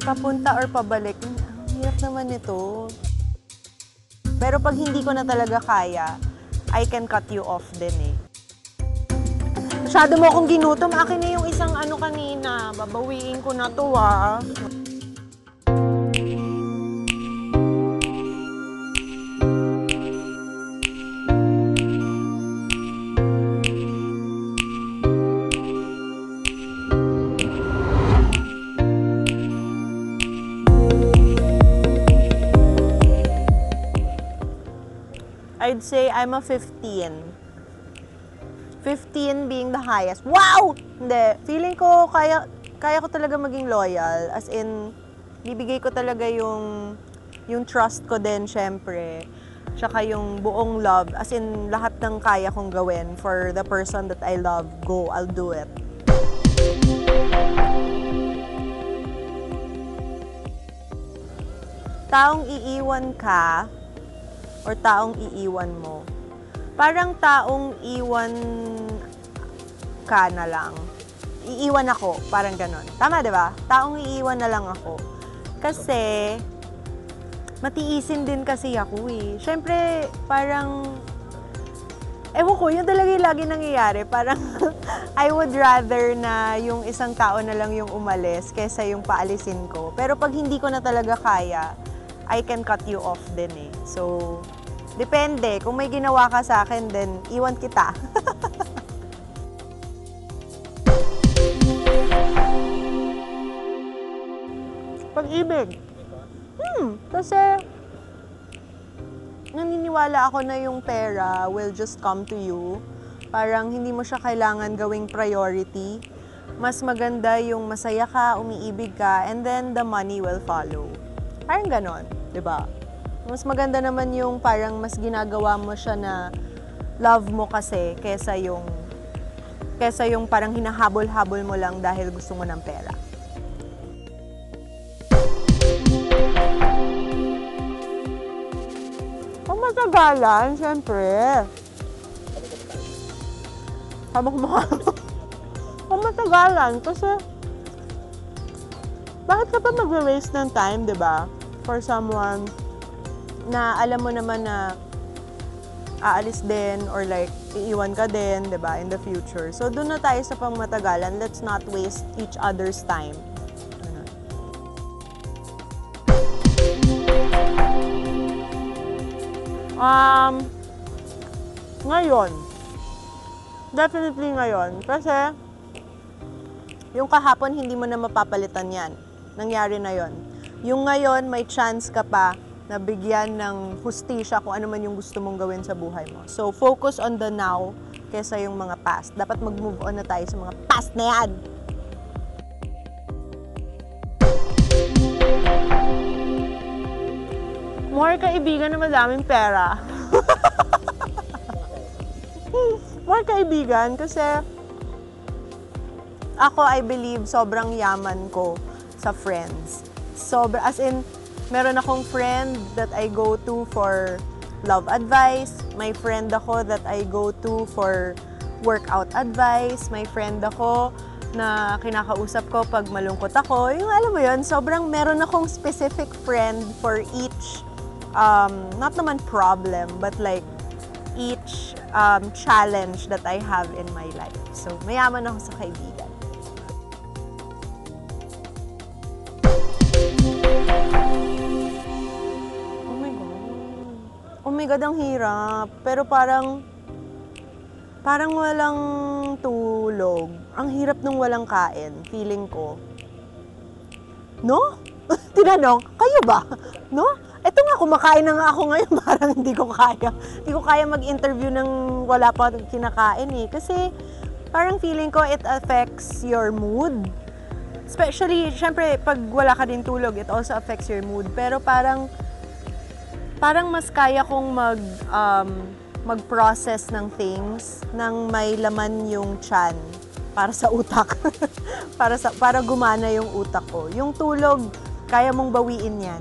papunta or pabalik. Ang hirap naman ito. Pero pag hindi ko na talaga kaya, I can cut you off din eh. Masyado mo akong ginutom. Akin na yung isang ano kanina. Babawiin ko na to ah. I'd say I'm a 15. 15 being the highest. Wow! Hindi. Feeling ko kaya ko talaga maging loyal. As in, bibigay ko talaga yung trust ko din, syempre. Tsaka yung buong love. As in, lahat ng kaya kong gawin for the person that I love. Go, I'll do it. Taong iiwan ka or taong iiwan mo? Parang taong iwan ka na lang. Iiwan ako, parang ganon. Tama, di ba? Taong iiwan na lang ako. Kasi, matiisin din kasi ako eh. Siyempre, parang, ewan ko, yun talaga yung lagi nangyayari. Parang, I would rather na yung isang tao na lang yung umalis kaysa yung paalisin ko. Pero pag hindi ko na talaga kaya, I can cut you off din eh. So, depende. Kung may ginawa ka sa akin, then iwan kita. Pag-ibig. Kasi naniniwala ako na yung pera will just come to you. Parang hindi mo siya kailangan gawing priority. Mas maganda yung masaya ka, umiibig ka, and then the money will follow. Parang ganon, di ba? Mas maganda naman yung parang mas ginagawa mo siya na love mo kasi kesa yung parang hinahabol-habol mo lang dahil gusto mo ng pera. Kung matagalan, syempre. Habang kung matagalan, kasi bakit ka pa mag-waste ng time, di ba? For someone na alam mo naman na aalis din or like iiwan ka din, 'di ba, in the future. So doon na tayo sa pangmatagalan. Let's not waste each other's time. Ngayon. Definitely ngayon. Kasi yung kahapon hindi mo na mapapalitan 'yan. Nangyari na 'yon. Yung ngayon may chance ka pa na bigyan ng hustisya kung ano man yung gusto mong gawin sa buhay mo. So, focus on the now kesa yung mga past. Dapat mag-move on na tayo sa mga past na yan. More kaibigan na madaming pera. More kaibigan kasi ako, I believe, sobrang yaman ko sa friends. As in, meron akong friend that I go to for love advice. May friend ako that I go to for workout advice. May friend ako na kinakausap ko pag malungkot ako. Yung alam mo yun, sobrang meron akong specific friend for each, not naman problem, but like each challenge that I have in my life. So, mayaman ako sa kaibigan. Oh my God, ang hirap. Pero parang walang tulog. Ang hirap nung walang kain, feeling ko. No? Tinanong, kayo ba? No? Eto nga, kumakain na nga ako ngayon, parang hindi ko kaya. Hindi ko kaya mag-interview ng wala pa kinakain eh. Kasi parang feeling ko it affects your mood. Especially, syempre, pag wala ka din tulog, it also affects your mood. Pero parang mas kaya kong mag-process ng things nang may laman yung tiyan para sa utak. para gumana yung utak ko. Yung tulog, kaya mong bawiin yan.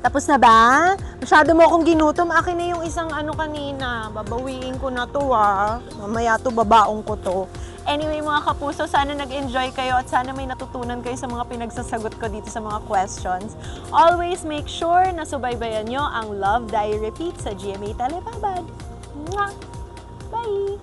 Tapos na ba? Masyado mo akong ginutom. Akin na yung isang ano kanina. Babawiin ko na to ah. Mamaya to, babaong ko to. Anyway, mga kapuso, sana nag-enjoy kayo at sana may natutunan kayo sa mga pinagsasagot ko dito sa mga questions. Always make sure na subaybayan nyo ang Love Diary Repeat sa GMA Telebabad. Mwah! Bye!